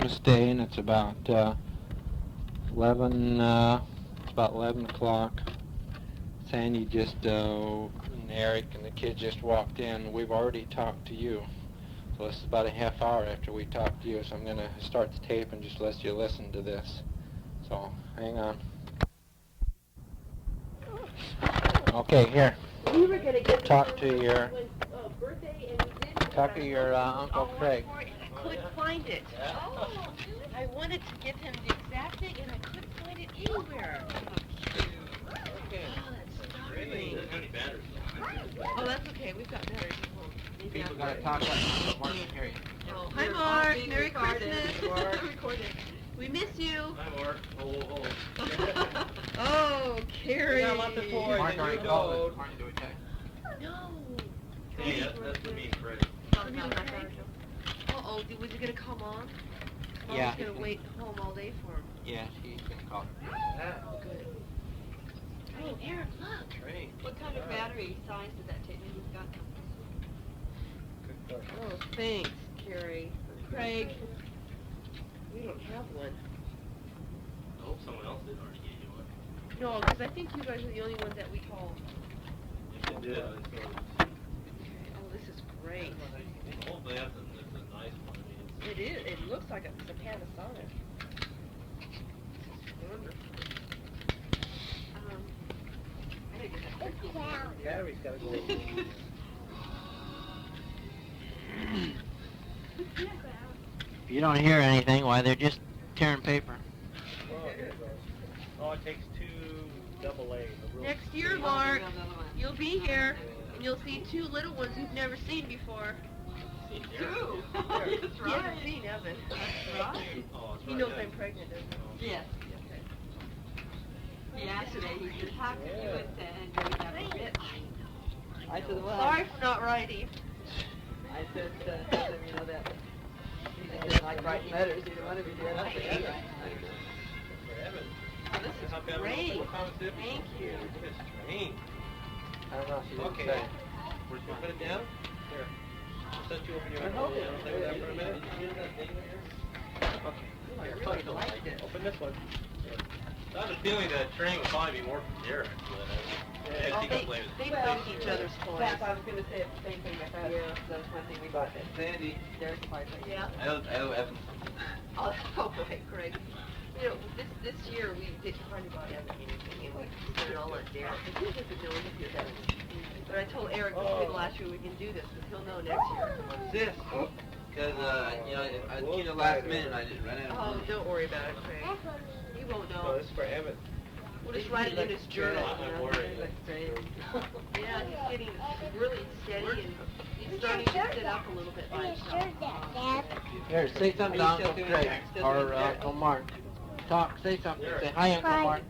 Christmas Day, and it's about 11. It's about 11 o'clock. Sandy and Eric and the kids just walked in. We've already talked to you, so this is about a half hour after we talked to you. So I'm going to start the tape and just let you listen to this. So hang on. Okay, here. We were going to get Talk to your birthday, and we did. Talk to your Uncle Craig. I couldn't find it. Oh, I wanted to give him the exact thing, and I couldn't find it anywhere. Okay. Oh, that's startling. Oh, that's okay. We've got batteries at home. People got to talk like Mark can hear you. Oh, hi, Mark. Merry Christmas. Recorded. We miss you. Hi, Mark. Oh, Carrie. Mark already called us. Mark, do we check? No. Hey, that's the mean Craig. Uh-oh, was he going to come on? Yeah. I was going to wait home all day for him. Yeah, he's going to call. Oh, good. Oh, Eric, look. Great. What kind of battery size did that take? You've got. Good question. Oh, thanks, Carrie. Craig, we don't have one. I hope someone else did already get you one. No, because I think you guys are the only ones that we called. If they did, Oh, this is great. hopefully it's a nice one. I mean, It is. It looks like it's a Panasonic. This is wonderful. I think it's battery's got to go. If you don't hear anything, why, they're just tearing paper. Oh, it takes two AA. Next year, Mark, you'll be here, and you'll see two little ones you've never seen before. Two. That's He hasn't seen Evan. That's right. Oh, He knows I'm pregnant, doesn't he? Yes. Okay. Yesterday he was talking to you and doing that a bit. I know. Sorry for not writing. I said to him, you know, that he didn't like writing letters, he didn't want to be doing that. Oh, this is great. Thank you. I don't know if she didn't Okay. say. We're just going to put it down? Here. I'll set you over here. I'm hoping. Stay with that for a minute. Okay. Here, open this one. I have a feeling that train would probably be more from Derek. They play with each other's toys. I was going to say the same thing with that. Yeah. That's one thing we bought. Sandy. There's my thing. Yeah. I owe Evan. Oh, boy, Craig. You know, this year we didn't hardly buy Evan anything, and we put it all on Derek. But he doesn't know anything about it. But I told Eric last year we can do this, because he'll know next year. What's this? Because, I came the last minute and I just ran out of Oh, money. don't worry about it, Craig. He won't No, know. this is for Evan. We'll just write it in his journal. I'm worried. Yeah, he's getting really steady, and he's starting to sit up a little bit by himself. Here, say something to Uncle Craig or Uncle Mark. Talk, say something. Say hi, Uncle Mark.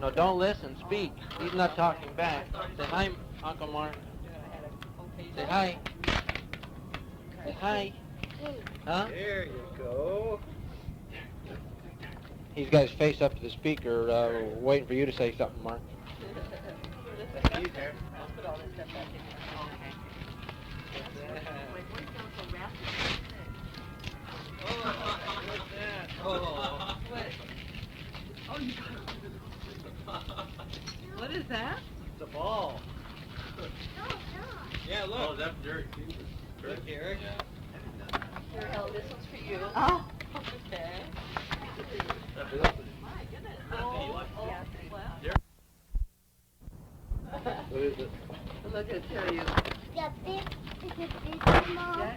No, don't listen. Speak. He's not talking back. Say hi, Uncle Mark. Say hi. Say hi. Huh? There you go. He's got his face up to the speaker, waiting for you to say something, Mark. He's there. I'll put all this stuff back in. Okay. Wait, what sounds so raspy? What's that? Oh. What? Oh, you got it. What is that? It's a ball. Yeah, look. Oh, that's Derek. Derek, Eric. Here, Helen, this one's for you. Oh, okay. My goodness. Oh, yeah, Derek. What is it? I'm not going to tell you. Dad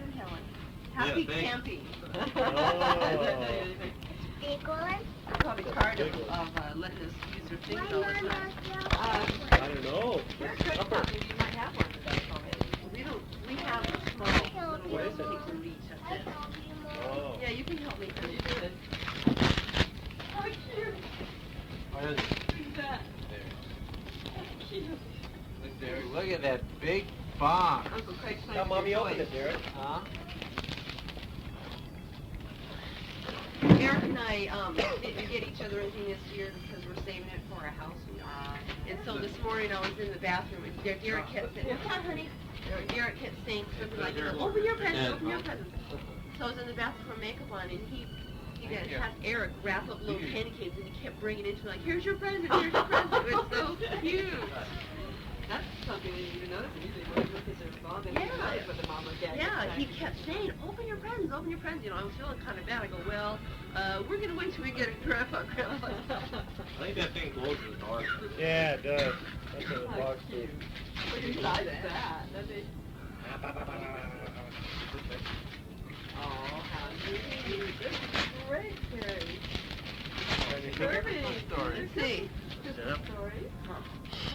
and Helen. Happy thanks. camping. Oh. They're probably tired of letting us use their things all the time. I don't know. Craig thought maybe you might have one of those already. We have a small little one that takes a beach up there. Oh. Yeah, you can help me. What is it? Look at that big box. Uncle Craig's playing Now, with Mommy, your open toys. it, Derek. Huh? Eric and I didn't get each other anything this year because we're saving it for a house. And so this morning I was in the bathroom and Derek kept saying, "Come on, honey." Derek kept saying something like, "Open your presents, open your presents." So So I was in the bathroom with makeup on, and he had Eric wrap up little candy canes, and he kept bringing it to me like, here's your present, here's your present. It was so cute. That's something I didn't even notice. Usually when you look at their mom, they don't notice what the mom or dad He kept saying, open your presents, open your presents. You know, I was feeling kind of bad. I go, well, we're going to wait till we get a grandpa. I think that thing glows in the dark. Yeah, it does. That's what the box do. What do you size is that? That'd be... Oh, how neat. This is great, Carrie. Perfect. Let's see. Story.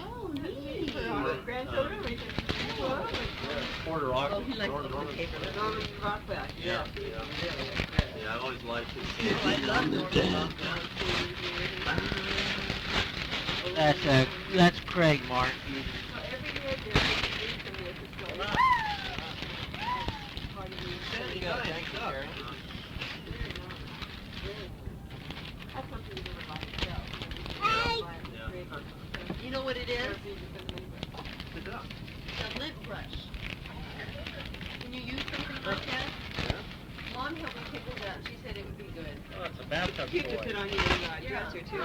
Oh, neat. For our grandchildren, we can... Porter Rock. Oh, he likes to open the paper. Norman Rockwell. Yeah. Yeah, I've always liked it. Oh, I love Norman Rockwell. That's Craig, Mark. So every year there's a reason for this. It's going There you go. Thank you, Jerry. That's something you never buy yourself. You know what it is? Sit down. The lid brush. When you use something like that, Mom helped me pick it up. She said it would be good. Oh, it's a bathtub Cute to toy. put on your dresser too.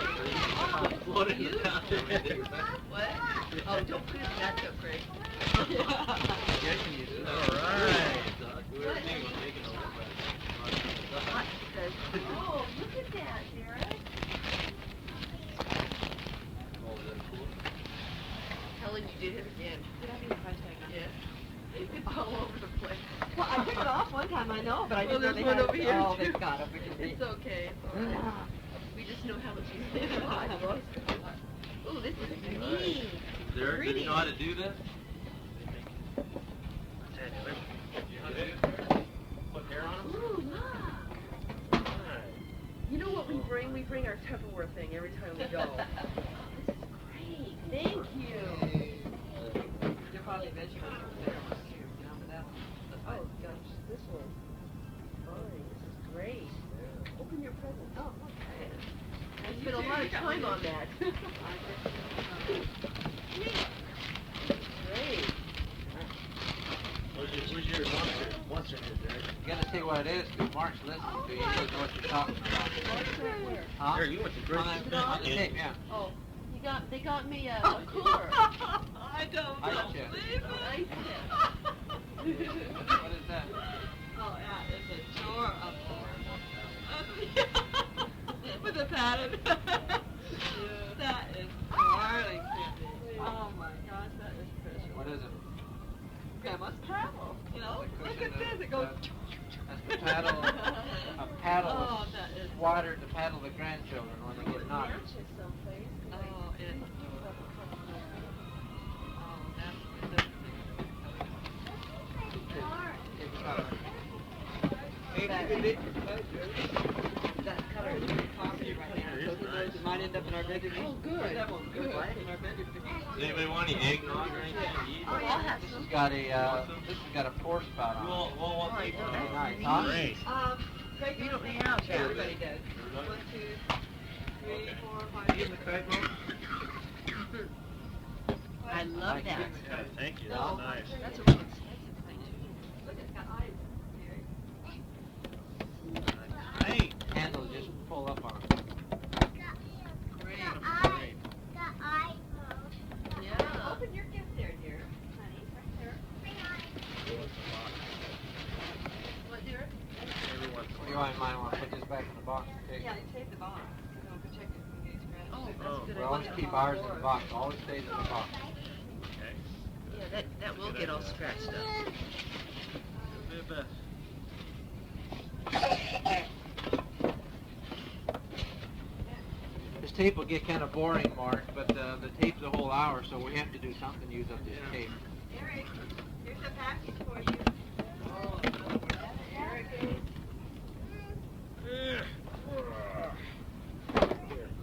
Float in the bathroom. What? Oh, don't put it in that cup, Craig. Yeah, can use it. All right. We were thinking of making a little bit. What says, oh, look at that, Derek. Oh, is that cool? Helen, you did it again. Did I do the price tag on it? Yeah. It's all over the place. Well, I took it off one time, I know, but I Well, didn't know there's they one had over here, Oh, too. they've got it. We can It's okay. It's all right. We just know how much you spend on it. Ooh, this is neat. Derek, did you know how to do this? Put hair on them? Ooh, look. You know what we bring? We bring our Tupperware thing every time we go. This is great. Thank you. You're probably vegetables. You know, but that's... Oh, gosh, this one. Fine, this is great. Open your present. Oh, okay. I spent a lot of time on that. Great. Where's your monster Derek? You gotta see what it is, because Mark's listening to you. He doesn't know what you're talking about. Huh? Derek, you went to great On the tape, yeah. Oh, they got me a cooler. I don't Ice chest. Ice chest. What is that? Oh, yeah, it's a drawer up there. With a pattern. That is darling, Cindy. Oh my gosh, that is special. What is it? Grandma's paddle. You know, look at this. It goes. That's the paddle. A paddle Oh, that is. water to paddle the grandchildren when they get naughty. Oh, it's. That color is very popular right now. So who knows, it might end up in our bedroom. Oh, good. That won't go right in our bedroom. Does anybody want any eggnog or anything to eat? Oh, I'll have This some. has got a pour spout on it. We'll want Very some. nice, huh? Great. Craig, You don't have that. Everybody does. 1, 2, 3, 4, 5. Give the Craig one. I love that. Thank you. No, That's nice. that's a really expensive thing too. Look, it's got eyes. Great. Handle just pull up on it. Great. Great. Yeah. Open your gift there, dear. Honey, right there. What, dear? You might want to put this back in the box. Okay? Yeah, save the box. You know, protect it from getting scratched. Oh, that's a good We always idea. keep ours in the box. Always stays in the box. Okay. Yeah, that will get all scratched up. This tape will get kind of boring, Mark, but the tape's a whole hour, so we have to do something to use up this tape. Eric, here's a package for you. Oh, Eric.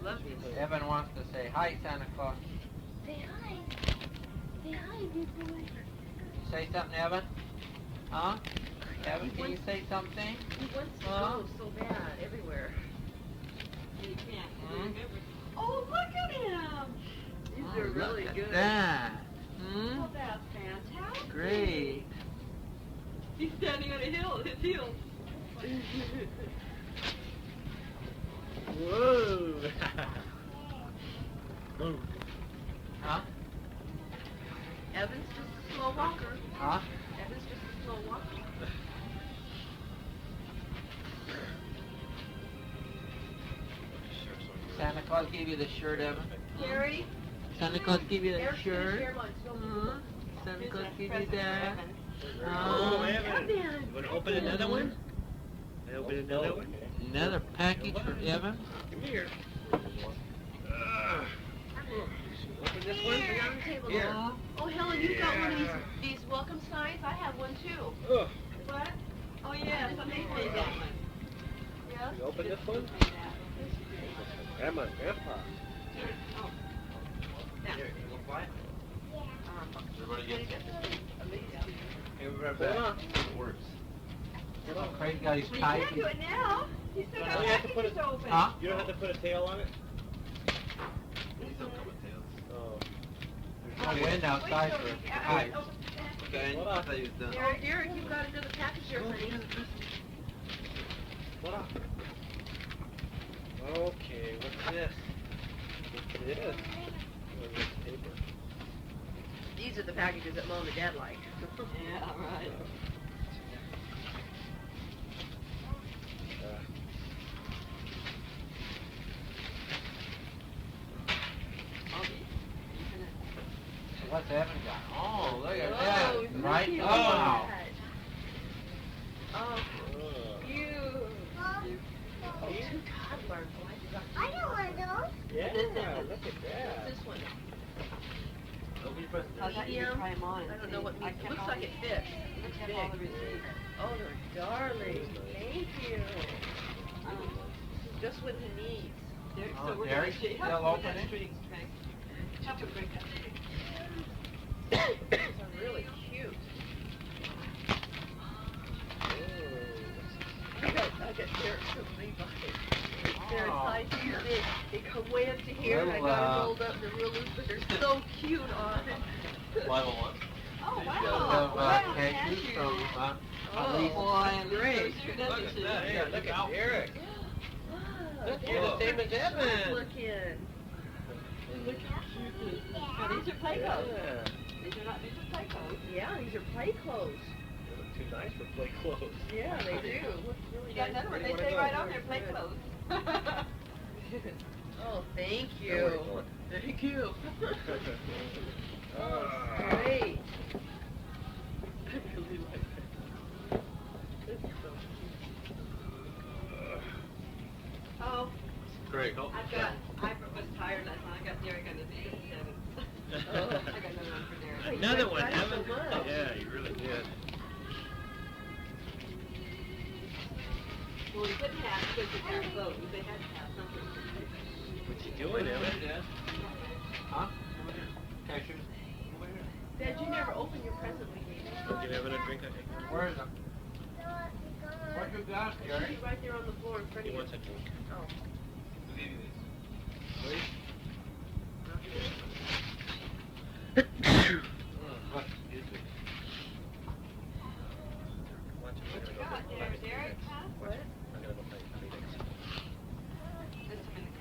Love these. Evan wants to say, hi, Santa Claus. Say hi. Say hi, big boy. Say something, Evan? Huh? Evan, can you say something? He wants to Huh? go so bad everywhere. You can't. Hmm? Oh, look at him. These Oh, are really look at good. that. Hmm? Oh, that's fantastic. Great. He's standing on a hill, his heels. Whoa. Move. Huh? Evan's just a slow walker. Huh? Evan's just a slow walker. Santa Claus gave you the shirt, Evan. Gary? Santa Claus gave you that Eric's gonna shirt. share mine, so don't Huh? Santa Claus gave you Present for that. Evan. Oh, Evan. Evan. You want to open another one? Open another one? Another package for Evan. Come here. Open this one? Put it on the table Here. there. Oh, Helen, you got one of these welcome signs? I have one too. Oh. What? Oh, yeah, somebody made that one. Yeah? You open this one? Made that. Grandma, Grandpa. Oh. Here, you gonna fly it? Everybody gets it. Hey, we'll be right Hold back. on. It works. Oh, Craig got his We kite. can't do it now. You still got Oh, you have to put packages it- to open. Huh? You don't have to put a tail on it? These don't come with tails. Oh. There's no wind outside for kites. Okay, Hold I on. thought he was done. Derek, you've got another package here, honey. Hold on. Okay, what's this? What's this? What's this paper? These are the packages that Mom and Dad like. Yeah, right. What's Evan got? Oh, look at Whoa, that. look Right? at Oh. that. Oh, cute. Oh, two toddlers. I don't want those. Yeah, look at What's that. this one? Open your present. I thought you could try them on and I don't see. know what I means. kept Looks all like the- it fits. I Looks kept all the big. receipts. Oh, they're darling. Thank you. Just what he needs. Derek, Oh, so we're Derek's gonna see. still Help with opening? that string, Craig. Help with break that string. These are really cute. I got Derek some Levi's. They're Oh. size big. They come way up to here, and I Well, got them rolled up. They're real loose, but they're so cute on. Level one. Oh, Of wow. Wow, cashews from Oh, Elise. Boy, great. so sure doesn't she? Hey, look at Derek. Look, You're the same as Evan. looking. Look how cute this is. Oh, these are play clothes. These are play clothes. Yeah, these are play clothes. They look too nice for play clothes. Yeah, they do. Look really You got nice. another one, Where they do you say wanna right go? on there, play Good. clothes. Oh, thank Now, where are you you. going? Thank you. Oh, Ah. great. I really like that. This is so Oh, Great. Oh, I was tired last night, I got Derek on the 7. Oh. I got another one for Derek. Another one, Thank you Evan. so much. Yeah, you really did. Well, we couldn't have, because of their clothes, they had to have something. What's he doing, Evan? Huh? Cashews. Dad, you never opened your present we gave you. Go give Evan a drink. Where is it? What you got, It should Gary? be right there on the floor in front He of you. wants a drink. Oh. Who gave you these? What? Excuse me. Watch it. What you We're gonna got go there, play Derek, Phoenix. huh? What? I'm gonna go play Phoenix. Just a minute,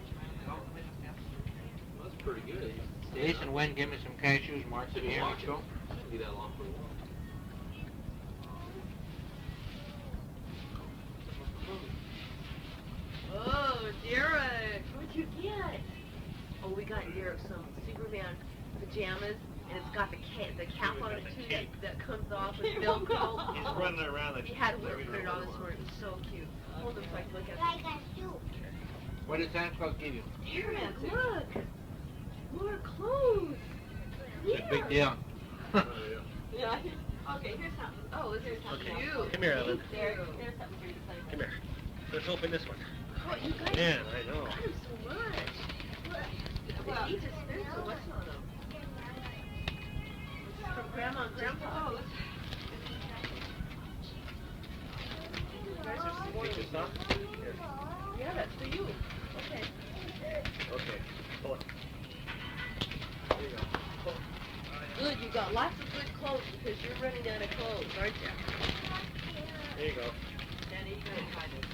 That's pretty good. Jason went and gave me some cashews, Mark said, here, let's go. Shouldn't be that long for a while. Oh, Derek, what'd you get? Oh, we got Derek some Superman pajamas, and it's got the cap on it too that comes off with Velcro. He's running around like. He had to put it on this morning. It was so cute. Hold him so I can look at Like it. a soup. What did Santa Claus give you? Derek, look! More clothes! It's a big deal. Oh, Yeah, okay, here's something. Oh, this is Okay. cute. Come here, Evan. Derek, there's something for you to play with. Come here. Let's open this one. Oh, you guys Man, I know. got him so much. Well, These expensive. What's on them? This is from Grandma and Grandpa. Oh, let's- You guys are Take spoiled. this off. Here. Yeah, that's for you. Okay. Okay. Pull it. There you go. Pull. Good, you got lots of good clothes because you're running out of clothes, aren't you? There you go. Danny, Denney, you gotta try this.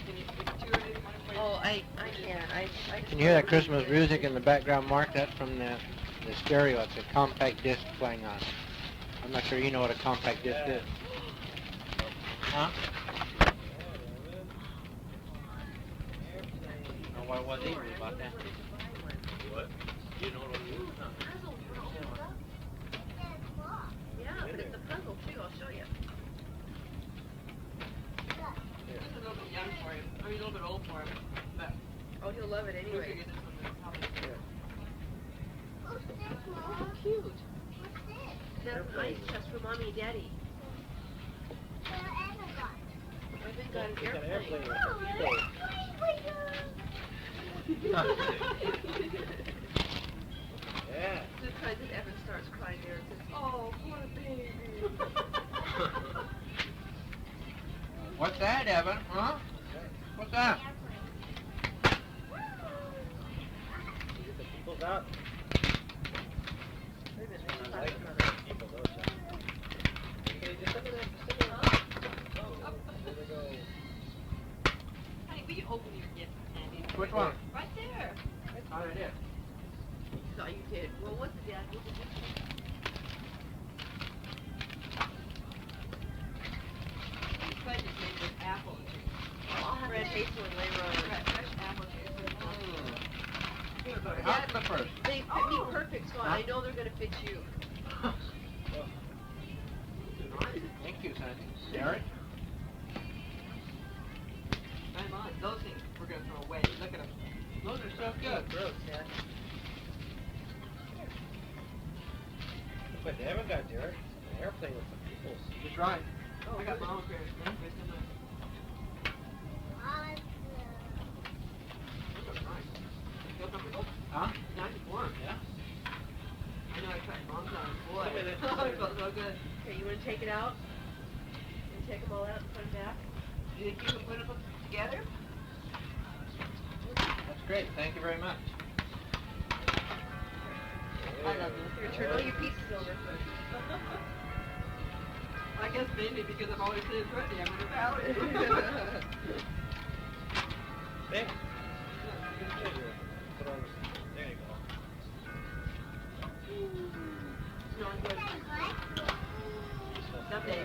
Can you, it's too early in the morning for you? Oh, I can't. I Can you hear that Christmas music in the background, Mark? That's from the stereo. It's a compact disc playing on it. I'm not sure you know what a compact disc is. Huh? Oh, what was he about that? What? You know what I'm doing? Yeah, but it's a puzzle too. I'll show you. This is a little bit young for him. I mean, a little bit old for him. But Oh, he'll love it we anyway. figured this one was probably good. Oh, cute. That's an ice chest for mommy and daddy. I've been got an airplane. Yeah. Sometimes if Evan starts crying there, it says, Oh, poor baby. What's that, Evan? Huh? What's that? Get the peoples out. wait a minute, I like people, don't you? Okay, just look at that. Just look at that. Oh, there we go. Honey, will you open your gift, Andy? Which one? Right there. Oh, it is. thought you did. Well, what's the dad? What's the dad? These sponges made with apple juice. I'll have Fresh. to taste one later on. Fresh apple juice. Peanut butter. How's the first? They fit me perfect, so I know they're gonna fit you. Thank you, Sandy. Derek? I'm on. Those things we're gonna throw away. Look at them. Those are so good. Gross, Dad. But they haven't got Derek. An airplane with some peoples. Just right. Oh, I got my own pair of sneakers in my. Feel comfortable? Huh? Nice and warm. Yeah. I know I tried mom's on. Boy, Look at it. it felt so good. Okay, you wanna take it out? And take them all out and put them back? You think you can put them together? That's great. Thank you very much. I love this. Here, turn all your pieces over. I guess mainly because I've always said Brittany, I'm gonna bow it. Hey. Put on. There you go. Someday,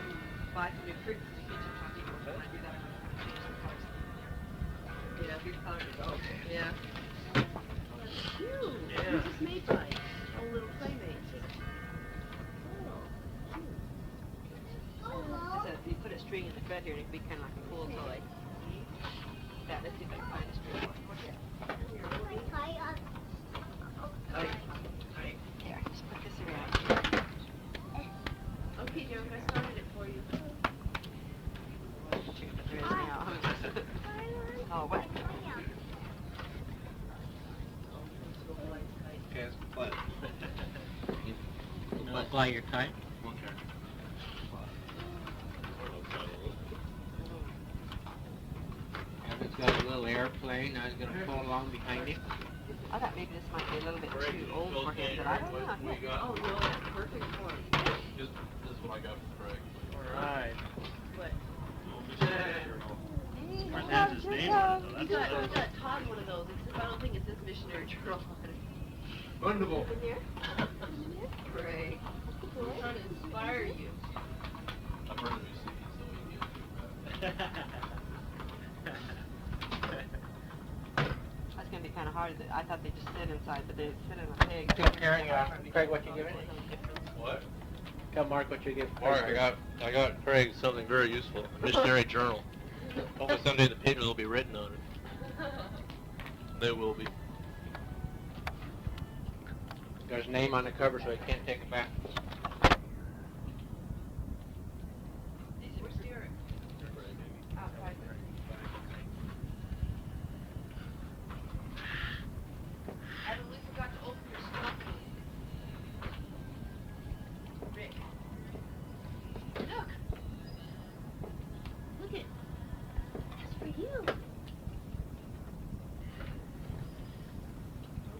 buy some new fruits in the kitchen. I think when I do that, I'm gonna change the colors. You know, good color to go. Yeah. Cute. Yeah. Who's this made by? Oh, little playmates. So if you put a string in the thread here, it can be kind of like a pool toy. Yeah, let's see if I can find a string. Here, just put this around. Okay, Derek, I started it for you. Check the threads now. Oh, what? Okay, let's play. You want to fly your kite? Okay. Evan's got a little airplane. I was going to pull along behind him. I thought maybe this might be a little bit too old for him, but I don't know. Oh, no, that's perfect for him. This is what I got from Craig. Alright. What? Ours has his name on it, though. We That's got what Todd one of those. Except I don't think it says missionary journal on it. Wonderful. In there? Great. We're trying to inspire you. I've heard of these CDs, That's gonna be kind of hard. I thought they just sit inside, but they sit in a pig. Tell Karen, Craig, what you giving? What? Tell Mark what you give. Mark, I got Craig something very useful. A missionary journal. Hopefully someday the pages will be written on it. They will be. There's a name on the cover, so he can't take it back. Where's Derek? Outside. Evan, we forgot to open your stocking. Rick. Look. Look it. That's for you. Oh,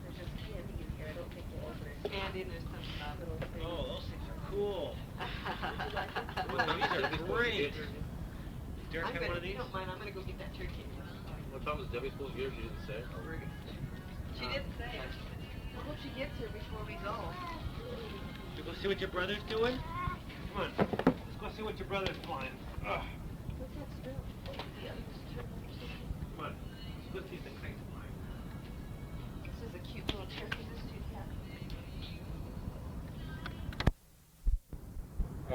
there's just candy in here. I don't think we'll open it. Candy, and there's some Little thing. Oh, those things are cool. stuff. These are great. Derek I'm have gonna, one of if you these? don't mind, I'm gonna go get that turkey. What time was Debbie's supposed to get here? She didn't say. She didn't say it. I hope she gets here before we go. You go see what your brother's doing? Come on. Let's go see what your brother's flying. Ugh. What's that strip? The other strip or something? Come on. Let's go see the kites flying. This is a cute little turkey. This dude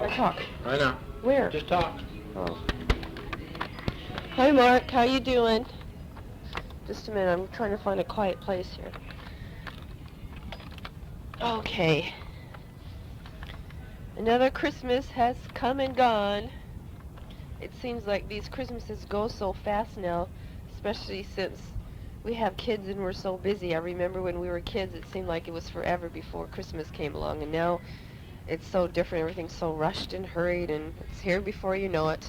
has. Talk. I know. Where? Just talk. Oh. Hi, Mark. How you doing? Just a minute. I'm trying to find a quiet place here. Okay. Another Christmas has come and gone. It seems like these Christmases go so fast now, especially since we have kids and we're so busy. I remember when we were kids, it seemed like it was forever before Christmas came along, and now it's so different. Everything's so rushed and hurried, and it's here before you know it.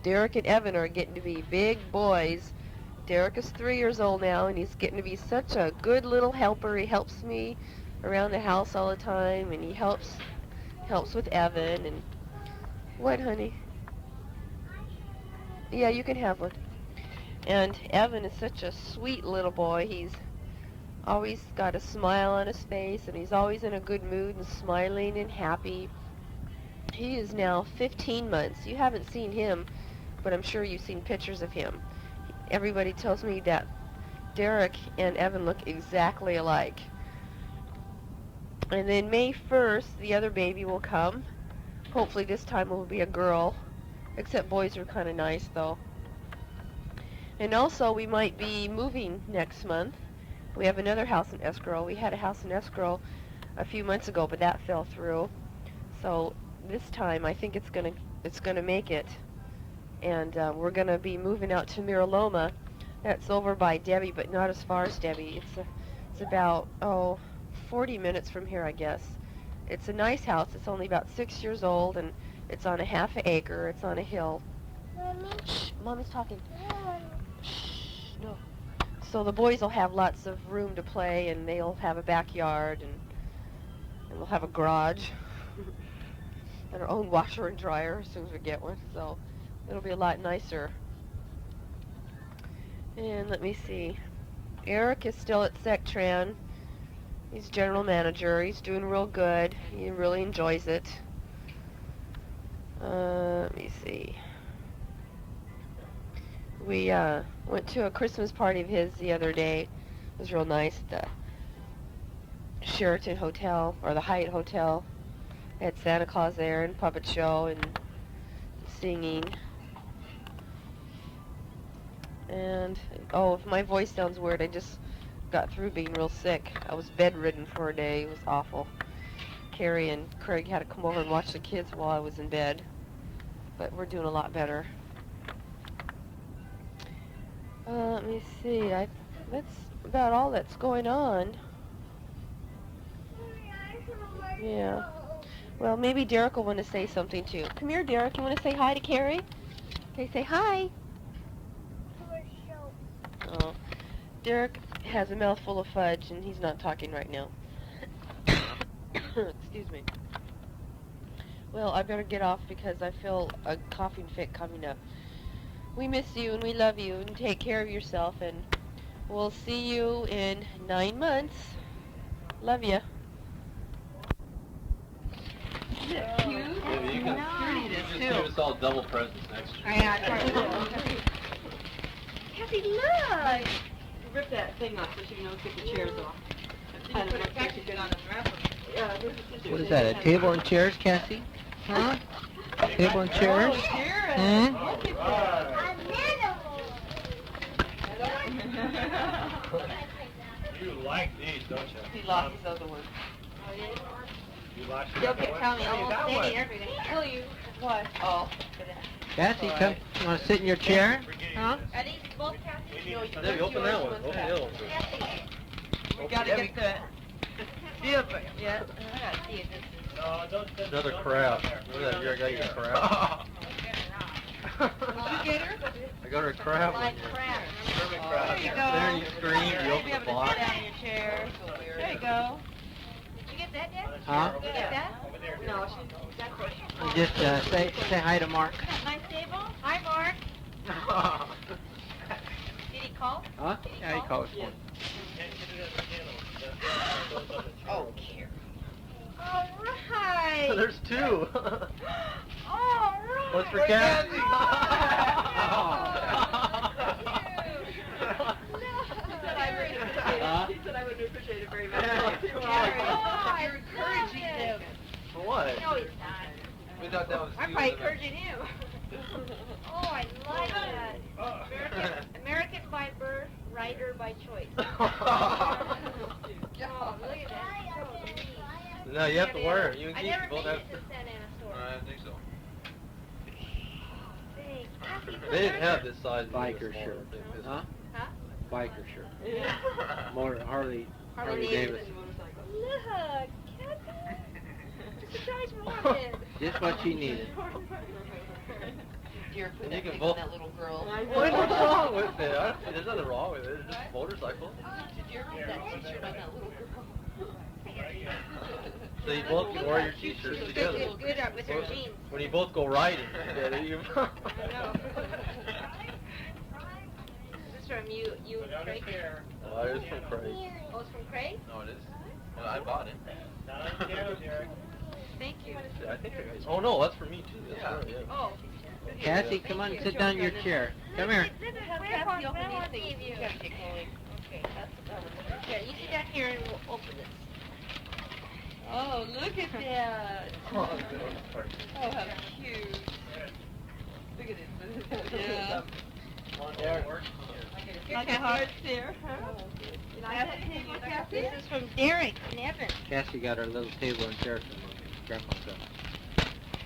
Derek and Evan are getting to be big boys. Derek is 3 years old now, and he's getting to be such a good little helper. He helps me around the house all the time, and he helps with Evan. And what, honey? Yeah, you can have one. And Evan is such a sweet little boy. He's always got a smile on his face, and he's always in a good mood and smiling and happy. He is now 15 months. You haven't seen him, but I'm sure you've seen pictures of him. Everybody tells me that Derek and Evan look exactly alike. And then May 1st, the other baby will come. Hopefully this time it will be a girl, except boys are kind of nice, though. And also, we might be moving next month. We have another house in escrow. We had a house in escrow a few months ago, but that fell through. So this time, I think it's gonna make it. And we're gonna be moving out to Miraloma. That's over by Debbie, but not as far as Debbie. It's about 40 minutes from here, I guess. It's a nice house. It's only about 6 years old, and it's on a half an acre. It's on a hill. Shh, Mommy's talking. Shh, no. So the boys will have lots of room to play, and they'll have a backyard, and we'll have a garage, and our own washer and dryer as soon as we get one. So it'll be a lot nicer. And let me see. Eric is still at Sectran. He's general manager. He's doing real good. He really enjoys it. Let me see. We went to a Christmas party of his the other day. It was real nice at the Sheraton Hotel, or the Hyatt Hotel. They had Santa Claus there and puppet show and singing. And, if my voice sounds weird, I just got through being real sick. I was bedridden for a day. It was awful. Carrie and Craig had to come over and watch the kids while I was in bed. But we're doing a lot better. Let me see. That's about all that's going on. Yeah. Well, maybe Derek will want to say something too. Come here, Derek. You want to say hi to Carrie? Okay, say hi. Oh, Derek has a mouthful of fudge, and he's not talking right now. Excuse me. Well, I better get off because I feel a coughing fit coming up. We miss you, and we love you, and take care of yourself, and we'll see you in 9 months. Love ya. Maybe you can just give us all double presents next year. Kathy, look! Rip that thing off so she knows to get the chairs off. Put a package on and wrap them. Yeah, here's the scissors. What is that, a table and chairs, Cassie? Huh? Table and chairs? Oh, Jared, Hmm? look at that. You like these, don't you? He lost his other one. You like You'll get Tommy Oh, you all got steady one. and everything. Tell you what? Oh, Cassie, come. You want to sit in your chair? Huh? Are these both Kathy? no, Debbie, open that one. Open the other one. We gotta get the deal, but yeah. I gotta see if this is. No, don't. Another crab. Look at that. You got your crab. Did you get her? I got her a crab one Like here. crap. Perfect There crowd. you go. There you scream. You You'll open be the able to box. sit down in your chair. There you go. Did you get get that, Dad? Huh? You get that? No, that's what Just say hi to Mark. Nice table? Hi, Mark. Did he call? Huh? Yeah, he calls one. Oh, Karen. All right. There's two. All right. What's for Kathy? He said I wouldn't appreciate it very much. You're encouraging him. For what? No, he's not. We thought that was I'm probably encouraging him. Oh, I like that. American by birth, writer by choice. Oh, look at that. So neat. No, you have to wear it. You and I Keith never both made have it to Santa Ana store. I think so. Thanks. Kathy, They didn't have this size. Biker shirt. Huh? Huh? Biker shirt. Yeah. More Harley Harley Davidson. Look, Kathy. Just a size wanted. Just what she needed. Dear, put And that you can thing both- on that little girl. What's wrong with it? There's nothing wrong with it. It's just a motorcycle. Did you ever put that t-shirt on that little girl? So you both can wear your t-shirts together. Good with her jeans. When you both go riding together, you. I know. This is from you and Craig? Oh, it is from Craig. Oh, it's from Craig? No, it is. Well, I bought it. Thank you. I think I got. Oh no, that's for me too. That's right, yeah. Oh. Cassie, come on, sit down in your chair. Come here. This is Have Grandpa, Kathy open Grandpa these gave things. you. You gotta get going. Okay, that's the one. Here, you sit down here and we'll open this. Oh, look at that. Oh, good. Oh, how cute. Look at it. Yeah. Not the hearts there, huh? Can I have a table, Kathy? This is from Derek and Evan. Cassie got her little table and chair from Grandpa's house.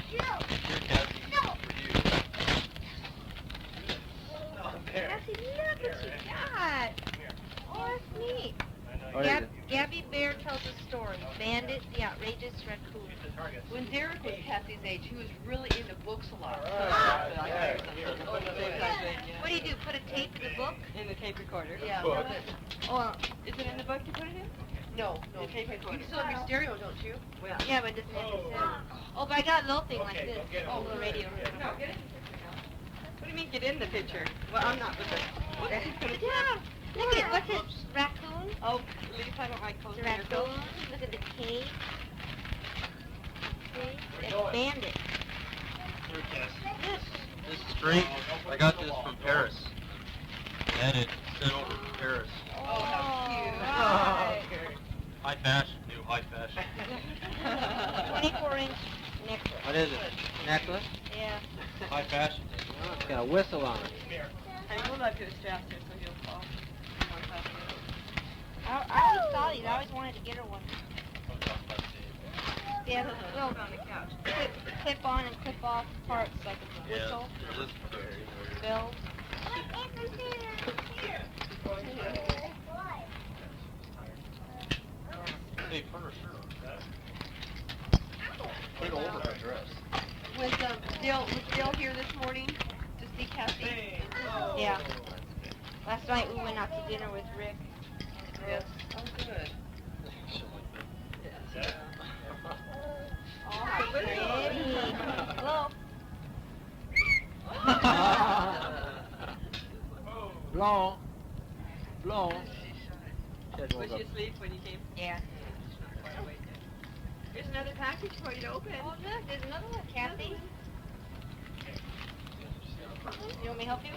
Here, Kathy. For you. Cassie, look what you got. Oh, that's neat. What is it? Gabby Bear tells a story. Bandit, the outrageous raccoon. When Derek was Kathy's age, he was really into books a lot. What do you do? Put a tape to the book? In the tape recorder. Yeah. Book. Oh, Is it in the book you put it in? No, no. The tape recorder. You still have your stereo, don't you? Well, yeah, but it doesn't have to sound. Oh, but I got a little thing like this. Oh, the radio. no, get in the picture now. What do you mean get in the picture? Well, I'm not with it. What is it gonna Yeah. Look at what's it? Raccoon? Oh, at least I don't like It's cold a raccoon. Look at the cave. See? It's bandit. This string, I got this from Paris. And it sent over to Paris. Oh, how cute. High fashion, new high fashion. 24-inch necklace. What is it? Necklace? Yeah. High fashion. Oh, it's got a whistle on it. Hey, hold up your straps there so he'll fall. I always saw these. I always wanted to get her one. Yeah, the little clip on and clip off parts like a whistle, This bells. Hey, put her shirt on. Put it over her dress. Was Dale here this morning to see Kathy? Yeah. Last night we went out to dinner with Rick. Yes. Oh, good. Oh, how pretty. Hello. Blow. Blow. Said, Was well, she asleep when you came? Yeah. Here's another package for you to open. Oh, look, there's another one, Kathy. You want me to help you?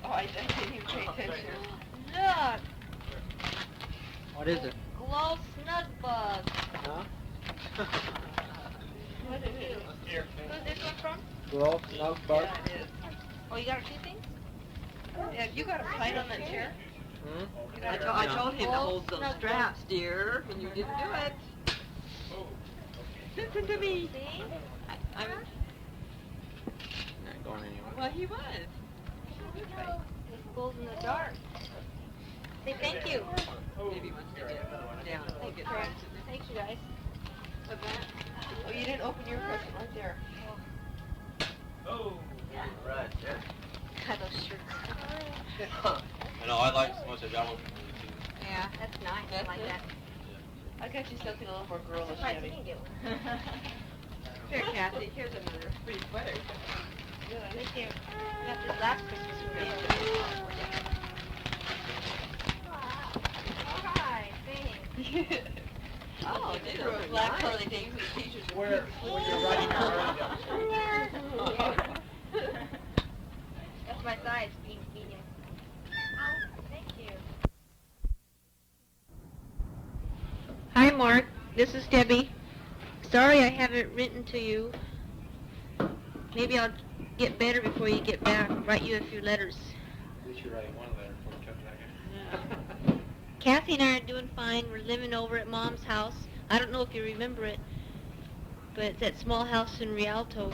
Oh, I didn't even pay attention. Look, what is it? glow snug bug. Huh? What's it do? Who's this one from? Glow, snug bug. Yeah, it is. Oh, you got her two things? Yeah, you got a plate on that chair? Hmm? I told him to Well, hold those snug straps, dear, and you didn't do it. Listen to me. See? I'm, Not going anywhere. well, he was. It glows in the dark. Say thank you. Maybe he wants to get down. Thanks, Get Fran. down to the- Thanks, you guys. Of that. Oh, you didn't open your present right there. Right there. God, those shirts. I know, I like so much I got one. Yeah, that's nice. I like that. I got you something a little more girlish, Surprised you Debbie. didn't get one. Here, Kathy, here's another pretty sweater. Thank you. Got this last Christmas for you. Hi, thanks. Oh, These these are are black nice. holiday days with teachers. Where you're writing That's my size, medium. Thank you. Hi, Mark. This is Debbie. Sorry I haven't written to you. Maybe I'll get better before you get back. Write you a few letters. At least you're writing one letter before you come back in. Kathy and I are doing fine. We're living over at Mom's house. I don't know if you remember it, but it's that small house in Rialto.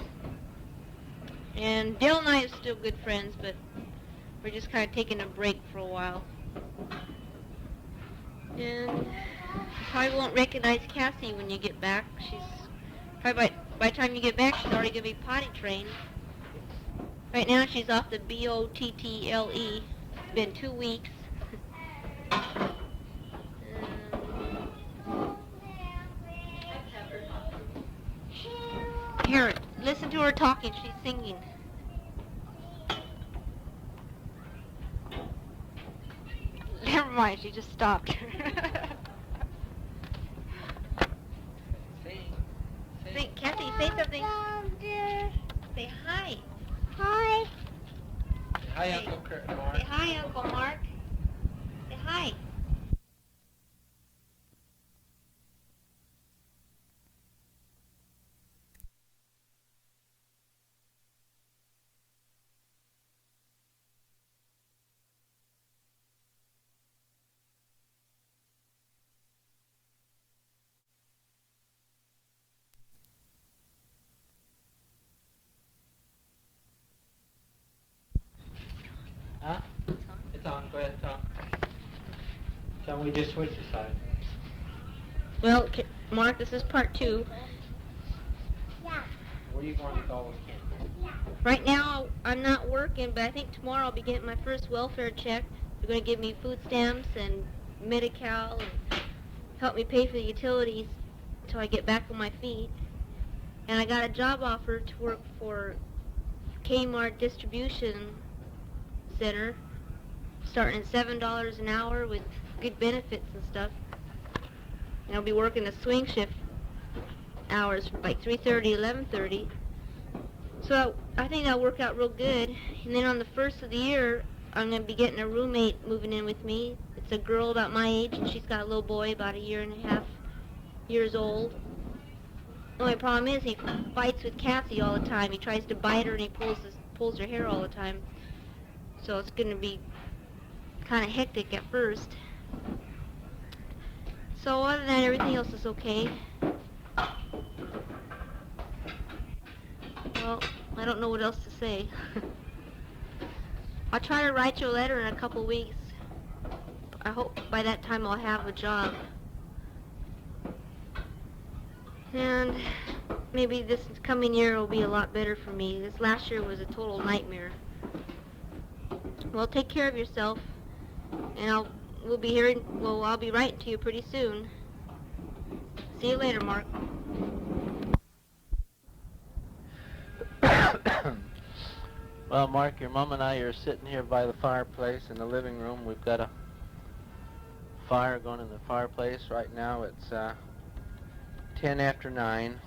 And Dale and I are still good friends, but we're just kind of taking a break for a while. And you probably won't recognize Cassie when you get back. She's probably by the time you get back, she's already gonna be potty trained. Right now, she's off the BOTTLE. It's been 2 weeks. Here, listen to her talking. She's singing. Never mind, she just stopped. Say, Kathy, say something. Say hi. Hi. Hi, Uncle Mark. Say hi, Uncle Mark. Say hi. Huh? It's on. Go ahead, Tom. Can we just switch the side? Well, Mark, this is part 2. Where are you going with all this candy? Right now, I'm not working, but I think tomorrow I'll be getting my first welfare check. They're going to give me food stamps and Medi-Cal and help me pay for the utilities until I get back on my feet. And I got a job offer to work for Kmart Distribution Center, starting at $7 an hour with good benefits and stuff. And I'll be working a swing shift hours from like 3:30 to 11:30. So I think that'll work out real good. And then on the first of the year, I'm going to be getting a roommate moving in with me. It's a girl about my age, and she's got a little boy about 1.5 years old. The only problem is he fights with Cassie all the time. He tries to bite her, and he pulls her hair all the time. So it's going to be kind of hectic at first. So other than that, everything else is okay. Well, I don't know what else to say. I'll try to write you a letter in a couple weeks. I hope by that time I'll have a job. And maybe this coming year will be a lot better for me. This last year was a total nightmare. Well, take care of yourself, and I'll be writing to you pretty soon. See you later, Mark. Well, Mark, your mom and I are sitting here by the fireplace in the living room. We've got a fire going in the fireplace. Right now it's 10 after 9,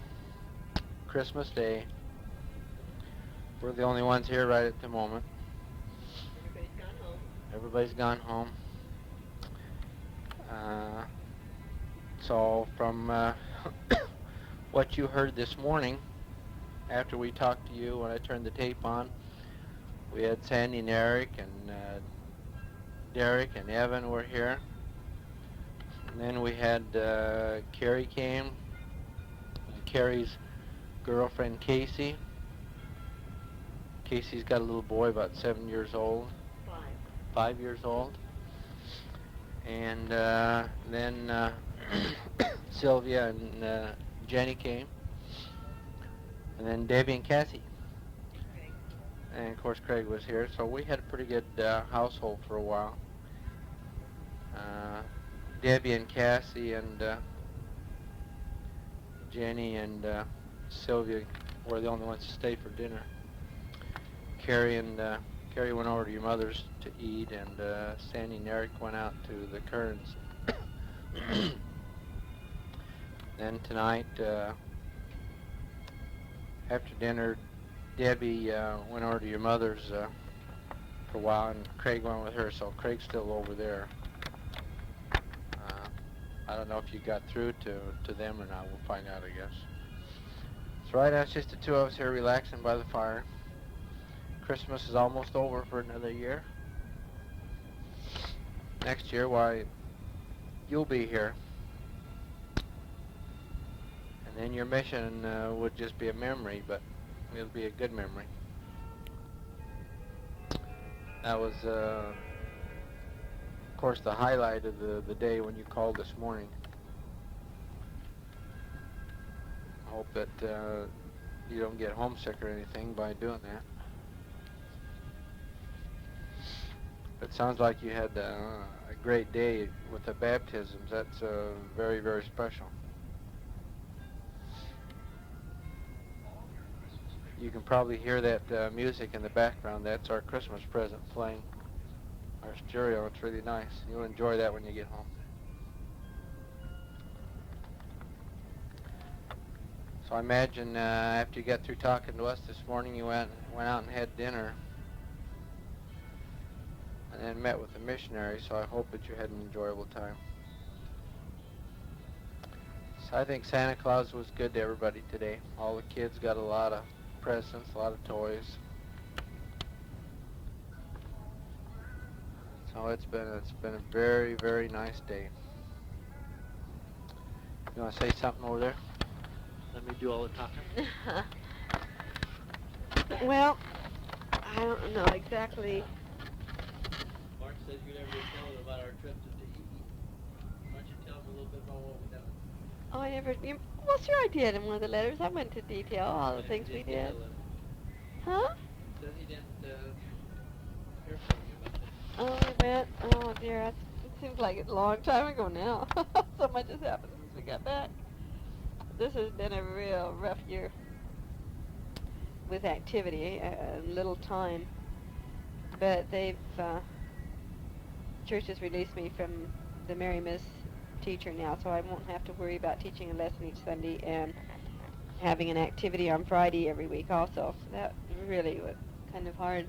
Christmas Day. We're the only ones here right at the moment. Everybody's gone home. So from what you heard this morning, after we talked to you, when I turned the tape on, we had Sandy and Eric and Derek and Evan were here. And then we had Carrie came, Carrie's girlfriend Casey. Casey's got a little boy about 7 years old. 5 years old. And then Sylvia and Jenny came. And then Debbie and Cassie. And of course Craig was here, so we had a pretty good household for a while. Debbie and Cassie and Jenny and Sylvia were the only ones to stay for dinner. Carrie went over to your mother's to eat, and Sandy and Eric went out to the Kearns. Then tonight, after dinner, Debbie went over to your mother's for a while, and Craig went with her, so Craig's still over there. I don't know if you got through to them or not. We'll find out, I guess. So right now it's just the two of us here relaxing by the fire. Christmas is almost over for another year. Next year, why, you'll be here. And then your mission would just be a memory, but it'll be a good memory. That was, of course, the highlight of the day when you called this morning. I hope that you don't get homesick or anything by doing that. It sounds like you had a great day with the baptisms. That's very, very special. You can probably hear that music in the background. That's our Christmas present playing. Our stereo. It's really nice. You'll enjoy that when you get home. So I imagine after you got through talking to us this morning, you went out and had dinner, and then met with the missionary. So I hope that you had an enjoyable time. So I think Santa Claus was good to everybody today. All the kids got a lot of presents, a lot of toys. So it's been a very, very nice day. You want to say something over there? Let me do all the talking. Well, I don't know exactly. Mark says you never tell them about our trip to Tahiti. Why don't you tell them a little bit about what we done? Oh, I never. Well, sure I did in one of the letters. I went into detail all the things we did. Huh? Says he didn't hear from you about this. Oh, I bet. Oh, dear. It seems like a long time ago now. So much has happened since we got back. This has been a real rough year with activity, little time. But church has released me from the Mary Miss teacher now, so I won't have to worry about teaching a lesson each Sunday and having an activity on Friday every week also. So that really was kind of hard.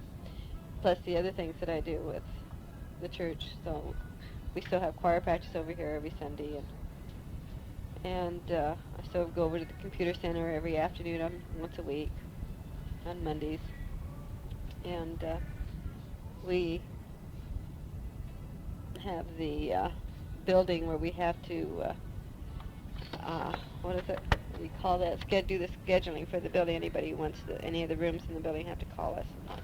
Plus the other things that I do with the church. So we still have choir practice over here every Sunday, and I still go over to the computer center every afternoon once a week on Mondays. And we have the building where we have to what is it? What do you call that? Do the scheduling for the building. Anybody who wants any of the rooms in the building have to call us and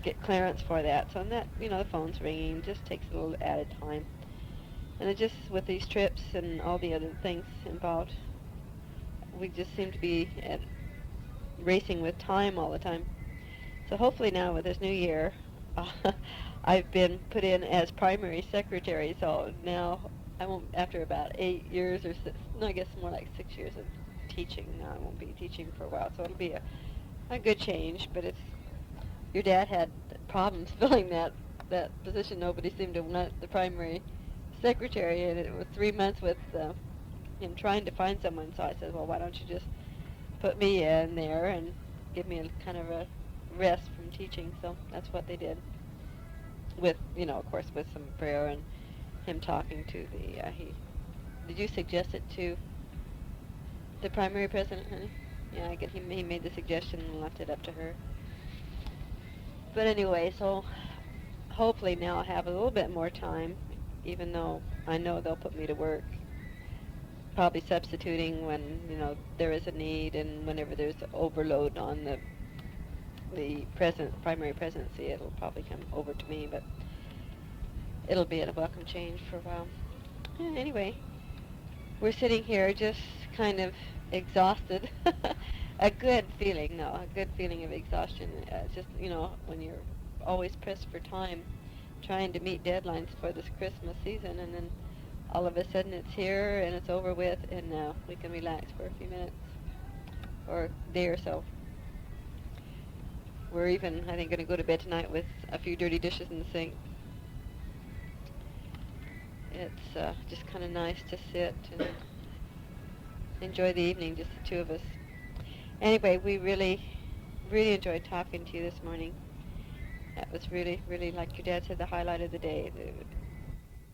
get clearance for that. So that, the phone's ringing, just takes a little added time. And it just, with these trips and all the other things involved, we just seem to be racing with time all the time. So hopefully now with this new year, I've been put in as primary secretary, so now I won't, after about 8 years or I guess more like 6 years of teaching, now I won't be teaching for a while, so it'll be a good change. But your dad had problems filling that position. Nobody seemed to want the primary secretary, and it was 3 months with him trying to find someone. So I said, well, why don't you just put me in there and give me a kind of a rest from teaching. So that's what they did, with, of course, with some prayer and him talking to did you suggest it to the primary president, honey? Yeah, I guess he made the suggestion and left it up to her. But anyway, so hopefully now I'll have a little bit more time, even though I know they'll put me to work, probably substituting when, there is a need, and whenever there's overload on the primary presidency, it'll probably come over to me, but it'll be a welcome change for a while. Anyway, we're sitting here just kind of exhausted. A good feeling, no, a good feeling of exhaustion. Just, when you're always pressed for time, trying to meet deadlines for this Christmas season, and then all of a sudden it's here and it's over with, and now we can relax for a few minutes or a day or so. We're even, I think, going to go to bed tonight with a few dirty dishes in the sink. It's just kind of nice to sit and enjoy the evening, just the two of us. Anyway, we really, really enjoyed talking to you this morning. That was really, really, like your dad said, the highlight of the day.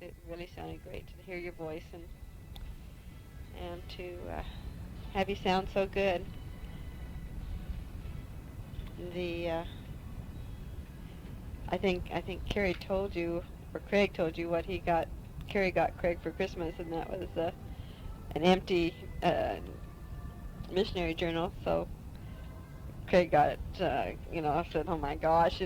It really sounded great to hear your voice and to have you sound so good. I think Carrie told you, or Craig told you what Carrie got Craig for Christmas, and that was an empty missionary journal. So Craig got it, I said, oh my gosh,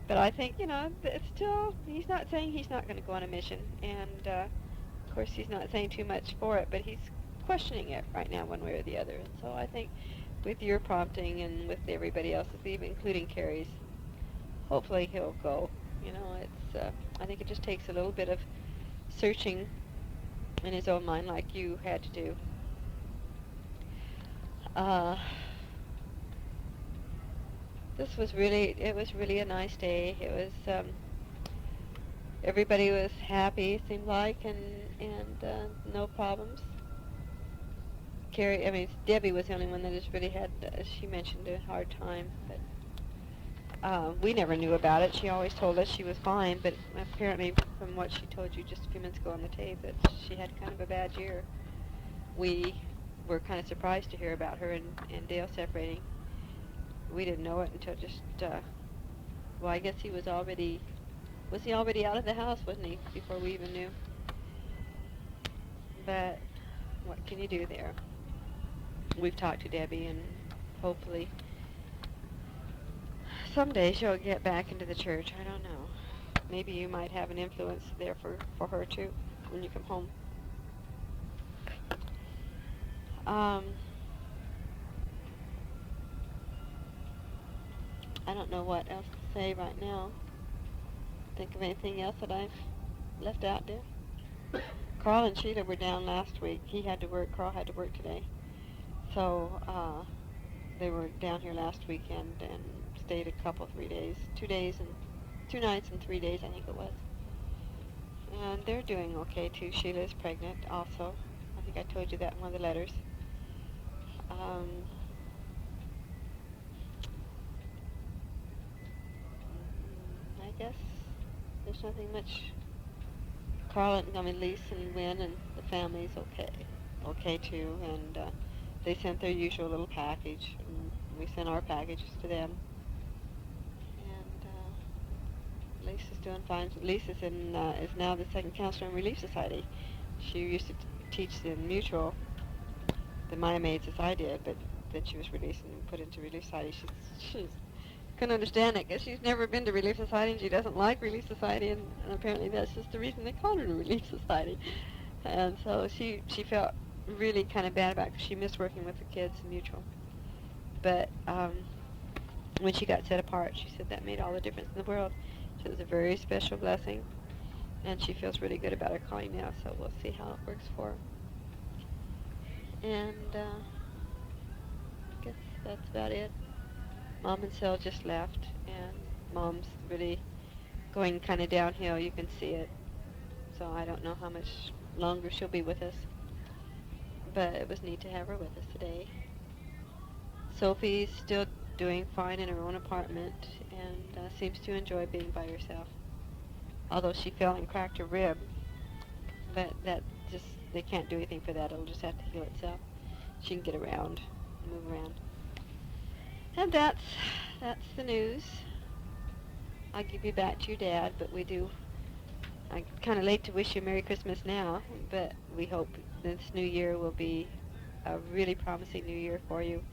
But I think, it's still, he's not saying he's not going to go on a mission. And, of course, he's not saying too much for it, but he's questioning it right now one way or the other. And so I think with your prompting and with everybody else's, even including Carrie's, hopefully he'll go. I think it just takes a little bit of searching in his own mind like you had to do. This was really a nice day. It was, everybody was happy, it seemed like, and no problems. Debbie was the only one that just really had, as she mentioned, a hard time, but we never knew about it. She always told us she was fine, but apparently from what she told you just a few minutes ago on the tape, that she had kind of a bad year. We were kind of surprised to hear about her and Dale separating. We didn't know it until just, I guess he was already out of the house, wasn't he, before we even knew? But what can you do there? We've talked to Debbie, and hopefully someday she'll get back into the church. I don't know. Maybe you might have an influence there for her, too, when you come home. I don't know what else to say right now. Think of anything else that I've left out there? Carl and Sheila were down last week. He had to work. Carl had to work today. So they were down here last weekend and stayed 3 days, 2 days and 2 nights and 3 days, I think it was. And they're doing okay too. Sheila is pregnant also. I think I told you that in one of the letters. I guess there's nothing much. Lisa and Wynn and the family's okay too, and they sent their usual little package, and we sent our packages to them. And Lisa's doing fine. Lisa's is now the second counselor in Relief Society. She used to teach the Mutual, the Maya Maids, as I did, but then she was released and put into Relief Society. She's couldn't understand it because she's never been to Relief Society and she doesn't like Relief Society, and apparently that's just the reason they called her the Relief Society. And so she felt really kind of bad about it because she missed working with the kids in Mutual. But when she got set apart, she said that made all the difference in the world. So it was a very special blessing, and she feels really good about her calling now, so we'll see how it works for her. And I guess that's about it. Mom and Sil just left, and Mom's really going kind of downhill. You can see it. So I don't know how much longer she'll be with us. But it was neat to have her with us today. Sophie's still doing fine in her own apartment and seems to enjoy being by herself. Although she fell and cracked her rib. But they can't do anything for that. It'll just have to heal itself. She can get around, move around. And that's the news. I'll give you back to your dad, but I'm kind of late to wish you a Merry Christmas now, but we hope this new year will be a really promising new year for you.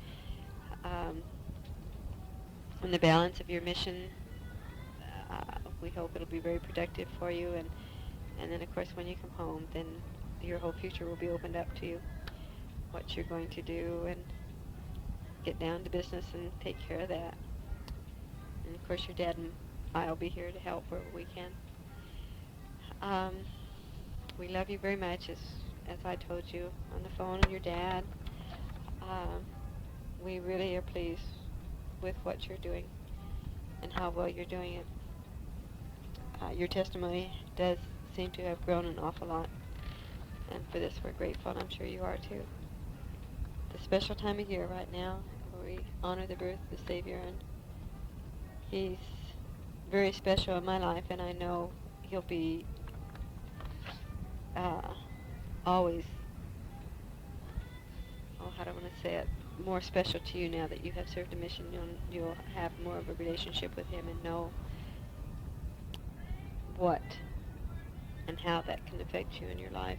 In the balance of your mission, we hope it'll be very productive for you, and then of course when you come home, then your whole future will be opened up to you. what you're going to do and get down to business and take care of that. And of course your dad and I'll be here to help wherever we can. We love you very much, as I told you on the phone, and your dad. We really are pleased with what you're doing and how well you're doing it. Your testimony does seem to have grown an awful lot, and for this we're grateful, and I'm sure you are too. It's a special time of year right now where we honor the birth of the Savior, and he's very special in my life, and I know he'll be always, how do I want to say it, more special to you now that you have served a mission. You'll have more of a relationship with him and know what and how that can affect you in your life.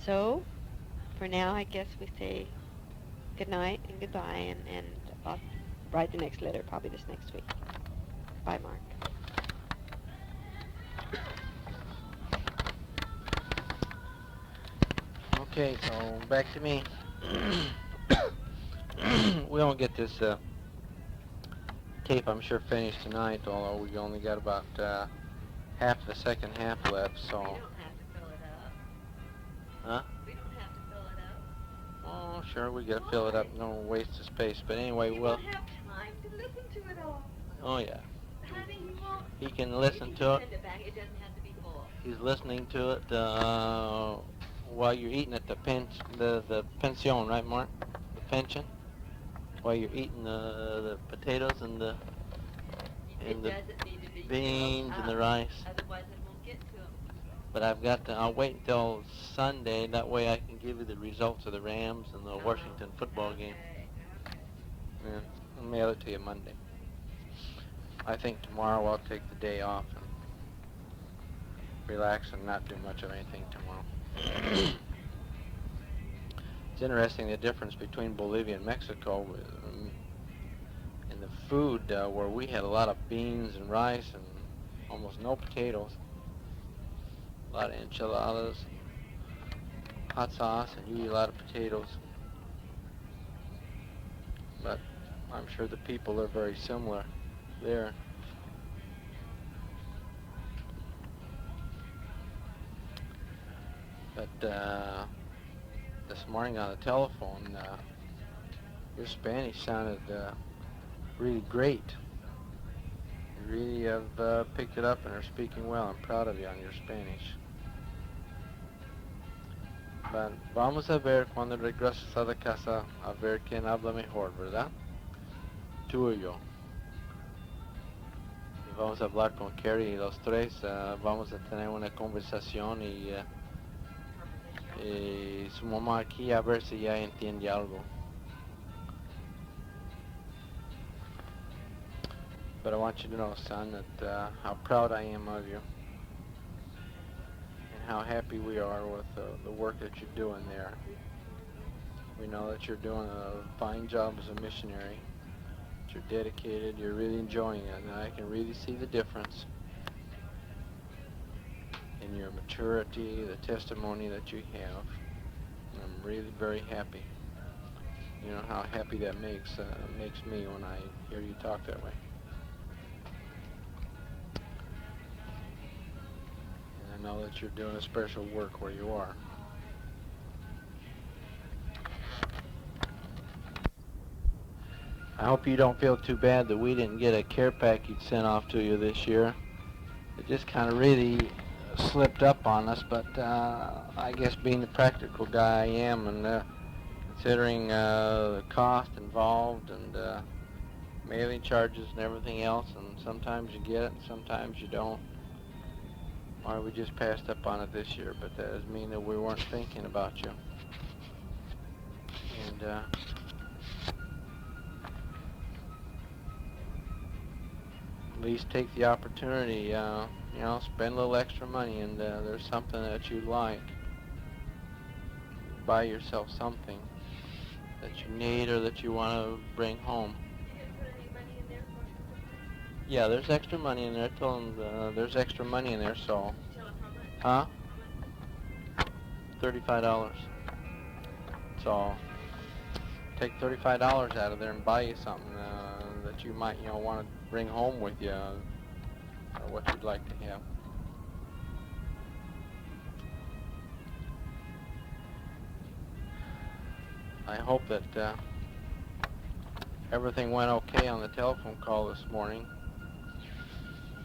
So, for now, I guess we say good night and goodbye, and I'll write the next letter probably this next week. Bye, Mark. Okay, so back to me. We won't get this tape, I'm sure, finished tonight, although we only got about half the second half left, so... We don't have to fill it up. Huh? We don't have to fill it up. Oh, sure, we gotta fill it up, no waste of space, but anyway, You we'll... won't have time to listen to it all. Oh, yeah. Honey, you won't. He can listen to it. Send it back. It doesn't have to be full. He's listening to it while you're eating at the pension, right, Mark? The pension? While you're eating the potatoes and the It doesn't need to be beans filled and the up. rice. Otherwise it won't get to them. But I'll wait until Sunday, that way I can give you the results of the Rams and the Washington football game. Okay. Yeah, I'll mail it to you Monday. I think tomorrow I'll take the day off and relax and not do much of anything tomorrow. It's interesting the difference between Bolivia and Mexico in the food, where we had a lot of beans and rice and almost no potatoes, a lot of enchiladas, hot sauce, and you eat a lot of potatoes. But I'm sure the people are very similar there. But this morning on the telephone, your Spanish sounded really great. You really have picked it up and are speaking well. I'm proud of you on your Spanish. But vamos a ver cuando regreses a la casa a ver quién habla mejor, ¿verdad? Tú o yo. Y vamos a hablar con Carrie y los tres. Vamos a tener una conversación y su mamá aquí a ver si ya entiende algo. But I want you to know, son, that how proud I am of you and how happy we are with the work that you're doing there. We know that you're doing a fine job as a missionary, that you're dedicated, you're really enjoying it, and I can really see the difference in your maturity, the testimony that you have. And I'm really very happy. You know how happy that makes me when I hear you talk that way. And I know that you're doing a special work where you are. I hope you don't feel too bad that we didn't get a care package sent off to you this year. It just kind of really slipped up on us, but I guess being the practical guy I am, and considering the cost involved and mailing charges and everything else, and sometimes you get it and sometimes you don't, why we just passed up on it this year. But that doesn't mean that we weren't thinking about you. And at least take the opportunity, you know, spend a little extra money, and there's something that you like. Buy yourself something that you need or that you want to bring home. You didn't put any money in there for me? Yeah, there's extra money in there. Tell them there's extra money in there, so. Tell them how much. Huh? $35. So take $35 out of there and buy you something that you might, want to bring home with you, or what you'd like to have. I hope that everything went okay on the telephone call this morning.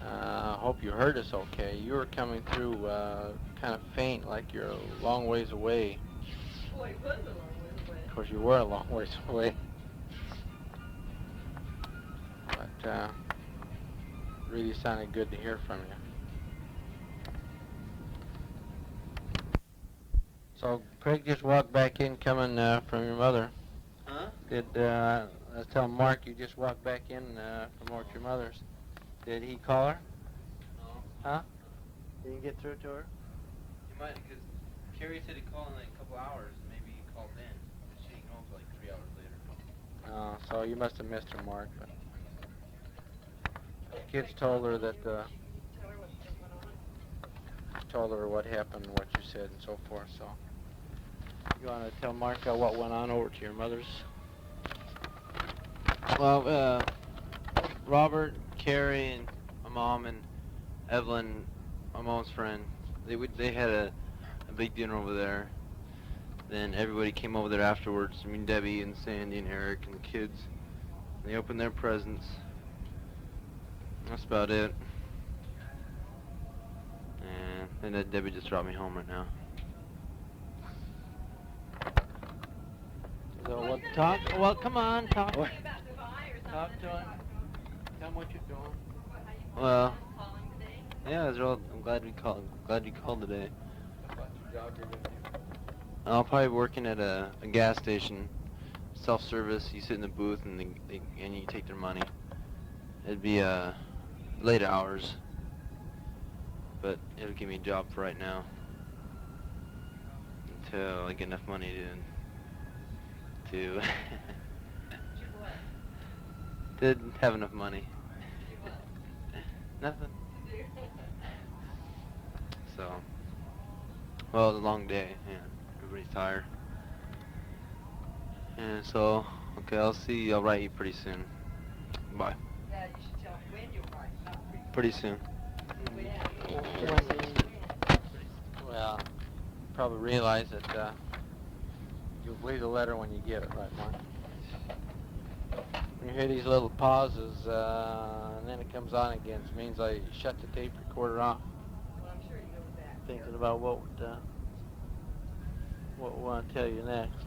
I hope you heard us okay. You were coming through kind of faint, like you're a long ways away. Boy, it was a long way away. Of course, you were a long ways away. But really sounded good to hear from you. So Craig just walked back in coming from your mother. Huh? I was telling Mark you just walked back in from your mother's. Did he call her? No. Huh? Did you get through to her? You might, because Carrie said he'd call in like a couple hours, and maybe he called then. But she didn't know until like 3 hours later. Oh, so you must have missed her, Mark. But the kids told her that told her what happened, what you said, and so forth. So you want to tell Mark what went on over to your mother's? Well, Robert, Carrie, and my mom and Evelyn, my mom's friend, they had a big dinner over there. Then everybody came over there afterwards. I mean, Debbie and Sandy and Eric and the kids. They opened their presents. That's about it. And then Debbie just dropped me home right now. So what? Talk. Well, come on, talk. Talk to him. Tell him what you're doing. Well, yeah, I'm glad we called. Glad you called today. I'll probably be working at a gas station, self-service. You sit in the booth and you take their money. It'd be late hours, but it'll give me a job for right now until I get enough money to didn't have enough money. Nothing. So, well, it was a long day. Yeah, everybody's tired. And so, okay, I'll write you pretty soon. Bye. Yeah, you should tell me when you'll write, not Pretty soon. Well, probably realize that you'll believe the letter when you get it, right, Mark? When you hear these little pauses, and then it comes on again, it means I shut the tape recorder off. Well, I'm sure you know that. Thinking about what we want to tell you next.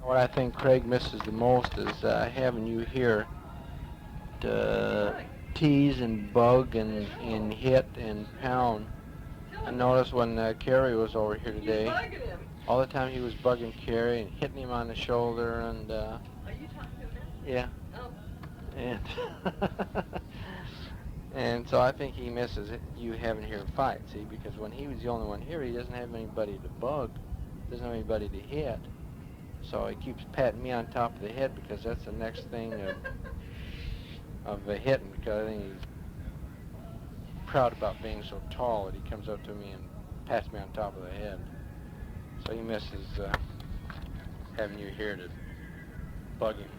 What I think Craig misses the most is having you here to tease and bug and hit and pound. I noticed when Carrie was over here today, all the time he was bugging Carrie and hitting him on the shoulder and Are you talking to him yeah. now? Oh. And and so I think he misses you having here fight, see, because when he was the only one here, he doesn't have anybody to bug, doesn't have anybody to hit. So he keeps patting me on top of the head because that's the next thing of hitting, because I think he's proud about being so tall that he comes up to me and pats me on top of the head. So he misses having you here to bug him.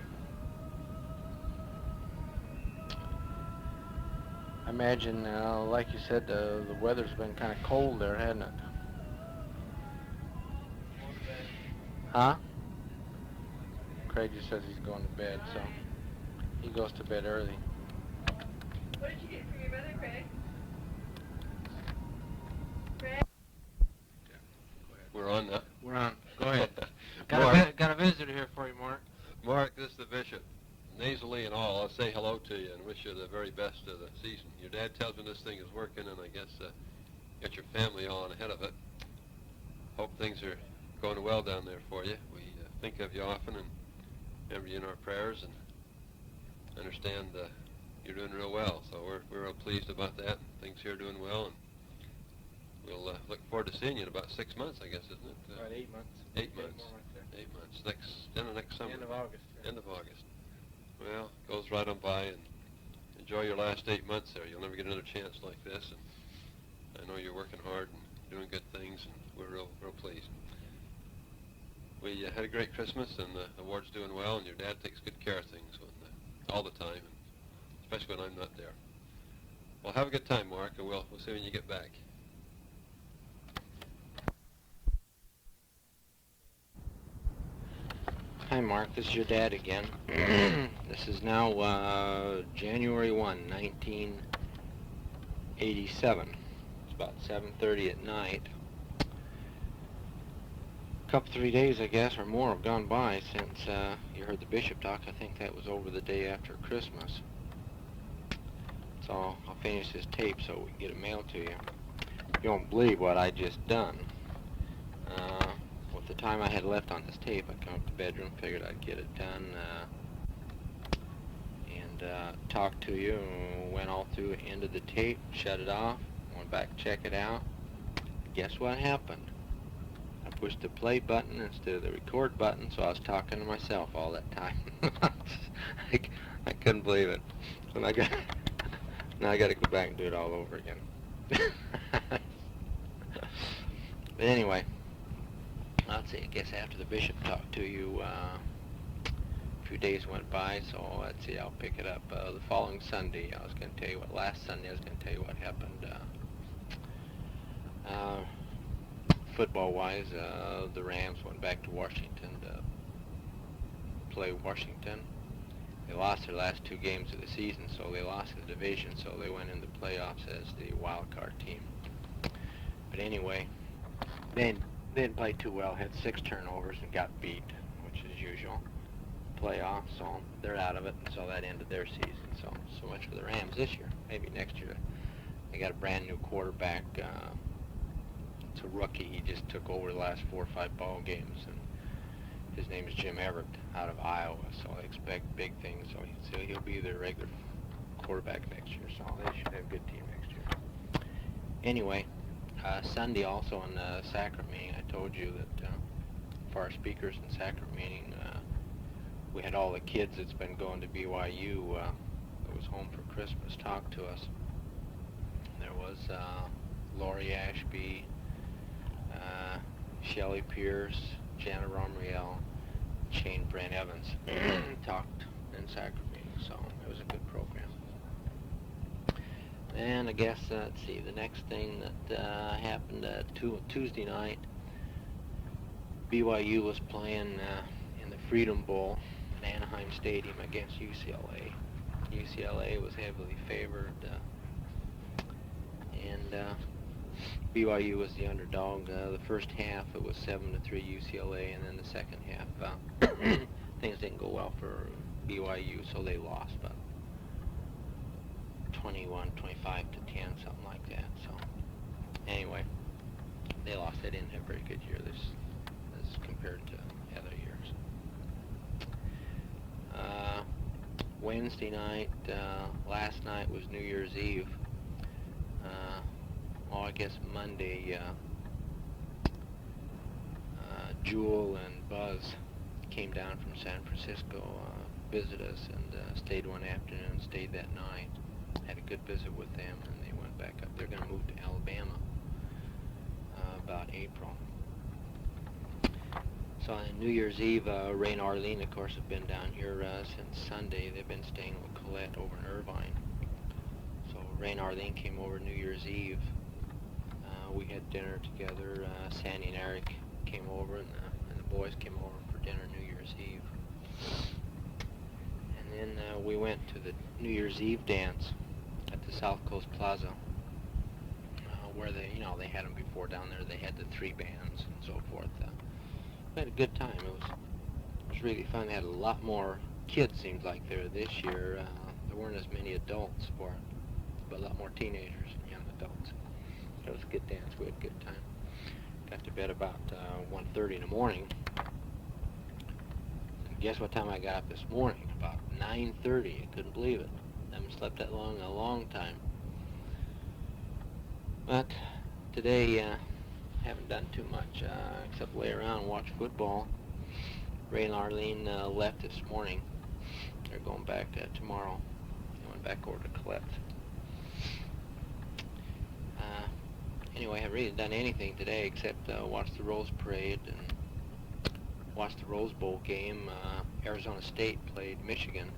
I imagine, like you said, the weather's been kind of cold there, hasn't it? Huh? Craig just says he's going to bed, so he goes to bed early. What did you get from your mother, Craig? Craig? We're on now. We're on. Go ahead. Mark, Got a visitor here for you, Mark. Mark, this is the bishop. Nasally and all, I'll say hello to you and wish you the very best of the season. Your dad tells me this thing is working, and I guess get your family on ahead of it. Hope things are going well down there for you. We think of you often and remember you in our prayers, and understand you're doing real well. So we're real pleased about that. Things here are doing well, and we'll look forward to seeing you in about 6 months, I guess, isn't it? About 8 months. 8 months. 8 months. End of next summer. End of August. End of August. Well, goes right on by, and enjoy your last 8 months there. You'll never get another chance like this, and I know you're working hard and doing good things, and we're real pleased. We had a great Christmas, and the ward's doing well, and your dad takes good care of things all the time, and especially when I'm not there. Well, have a good time, Mark, and we'll see when you get back. Hi, Mark. This is your dad again. This is now January 1, 1987. It's about 7:30 at night. A couple, 3 days, I guess, or more have gone by since you heard the bishop talk. I think that was over the day after Christmas. So I'll finish this tape so we can get it mailed to you. You won't believe what I just done. With the time I had left on this tape, I come up to the bedroom, figured I'd get it done, and talk to you, and went all through the end of the tape, shut it off, went back to check it out. Guess what happened? I pushed the play button instead of the record button, so I was talking to myself all that time. I couldn't believe it. And now I got to go back and do it all over again. But anyway, let's see, I guess after the bishop talked to you, a few days went by, so let's see, I'll pick it up the following Sunday. I was going to tell you last Sunday I was going to tell you what happened football-wise. The Rams went back to Washington to play Washington. They lost their last 2 games of the season, so they lost the division, so they went into playoffs as the wild card team. But anyway, they didn't play too well, had 6 turnovers and got beat, which is usual. Playoffs, so they're out of it, and so that ended their season. So much for the Rams this year. Maybe next year. They got a brand new quarterback. It's a rookie. He just took over the last 4 or 5 ball games, and his name is Jim Everett out of Iowa, so I expect big things. So he'll be their regular quarterback next year, so they should have a good team next year. Anyway, Sunday also in the sacrament meeting, I told you that for our speakers in sacrament meeting, we had all the kids that's been going to BYU that was home for Christmas talk to us. There was Lori Ashby, Shelley Pierce, Jana Romriel, Shane Brent Evans talked in sacrament meeting, so it was a good program. And I guess, let's see, the next thing that happened Tuesday night, BYU was playing in the Freedom Bowl at Anaheim Stadium against UCLA. UCLA was heavily favored, and BYU was the underdog. The first half it was 7-3 UCLA, and then the second half things didn't go well for BYU, so they lost about 21-25-10, something like that. So anyway, they lost. They didn't have a very good year this compared to other years. Wednesday night, last night was New Year's Eve. I guess Monday, Jewel and Buzz came down from San Francisco, visited us, and stayed one afternoon, stayed that night. Had a good visit with them, and they went back up. They're going to move to Alabama about April. So on New Year's Eve, Ray and Arlene, of course, have been down here since Sunday. They've been staying with Colette over in Irvine. So Ray and Arlene came over New Year's Eve. We had dinner together. Sandy and Eric came over, and the boys came over for dinner New Year's Eve. And then we went to the New Year's Eve dance at the South Coast Plaza, where they had them before down there. They had the 3 bands and so forth. We had a good time. It was really fun. They had a lot more kids, seems like, there this year. There weren't as many adults for it, but a lot more teenagers and young adults. It was a good dance. We had a good time. Got to bed about 1:30 in the morning. And guess what time I got up this morning? About 9:30. I couldn't believe it. I haven't slept that long in a long time. But today, haven't done too much except lay around and watch football. Ray and Arlene left this morning. They're going back tomorrow. They went back over to Colette. Anyway, I haven't really done anything today except watch the Rose Parade and watch the Rose Bowl game. Arizona State played Michigan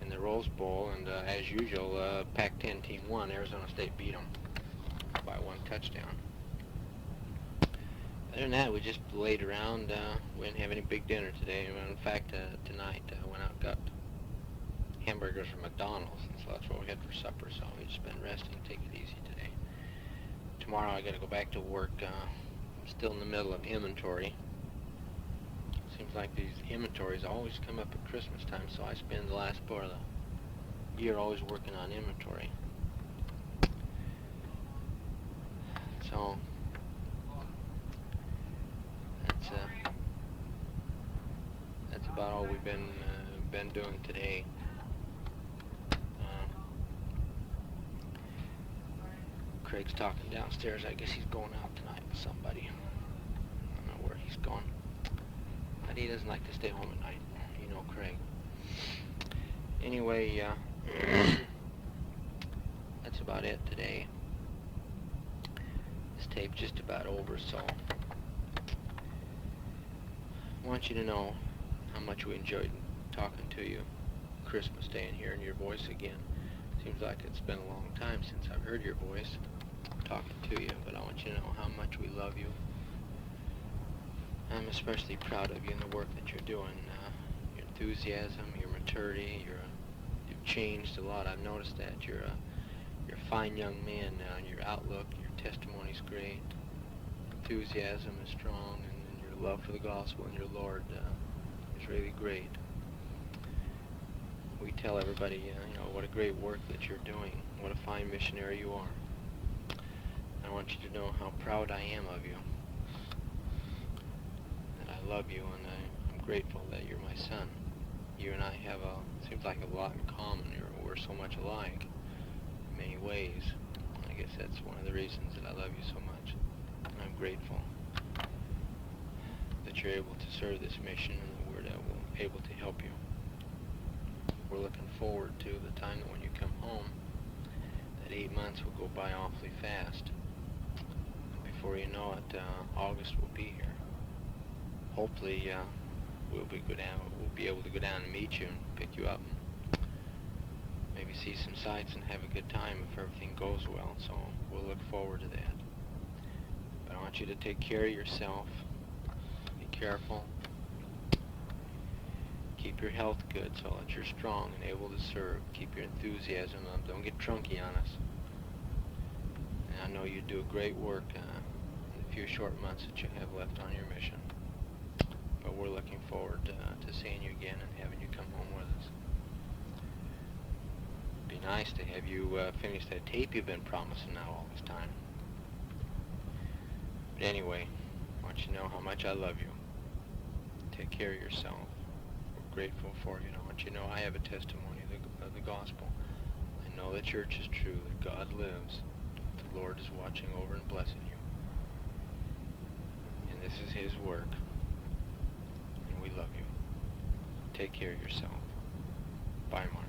in the Rose Bowl, and as usual, Pac-10 team won. Arizona State beat them by 1 touchdown. Other than that, we just laid around. We didn't have any big dinner today. In fact, tonight I went out and got hamburgers from McDonald's, and so that's what we had for supper. So we just been resting, take it easy today. Tomorrow I got to go back to work. I'm still in the middle of inventory. Seems like these inventories always come up at Christmas time, so I spend the last part of the year always working on inventory. So that's about all we've been doing today. Craig's talking downstairs. I guess he's going out tonight with somebody. I don't know where he's going. But he doesn't like to stay home at night. You know Craig. Anyway, that's about it today. This tape's just about over, so I want you to know how much we enjoyed talking to you Christmas Day and hearing your voice again. Seems like it's been a long time since I've heard your voice talking to you, but I want you to know how much we love you. I'm especially proud of you and the work that you're doing. Your enthusiasm, your maturity, you've changed a lot. I've noticed that. You're a fine young man now, and your outlook, your testimony's great. Enthusiasm is strong, and your love for the gospel and your Lord is really great. We tell everybody, what a great work that you're doing. What a fine missionary you are. I want you to know how proud I am of you. That I love you, and I'm grateful that you're my son. You and I have seems like a lot in common. We're so much alike in many ways. I guess that's one of the reasons that I love you so much. And I'm grateful that you're able to serve this mission and that we're able to help you. We're looking forward to the time that when you come home, that 8 months will go by awfully fast. Before you know it, August will be here. Hopefully, we'll be able to go down and meet you and pick you up, and maybe see some sights and have a good time if everything goes well. So we'll look forward to that. But I want you to take care of yourself. Be careful. Keep your health good so that you're strong and able to serve. Keep your enthusiasm up. Don't get drunky on us. And I know you do a great work in the few short months that you have left on your mission. But we're looking forward to seeing you again and having you come home with us. It'd be nice to have you finish that tape you've been promising now all this time. But anyway, I want you to know how much I love you. Take care of yourself. Grateful for you. And I want you to know I have a testimony of the gospel. I know the church is true, that God lives, the Lord is watching over and blessing you. And this is His work. And we love you. Take care of yourself. Bye, Mark.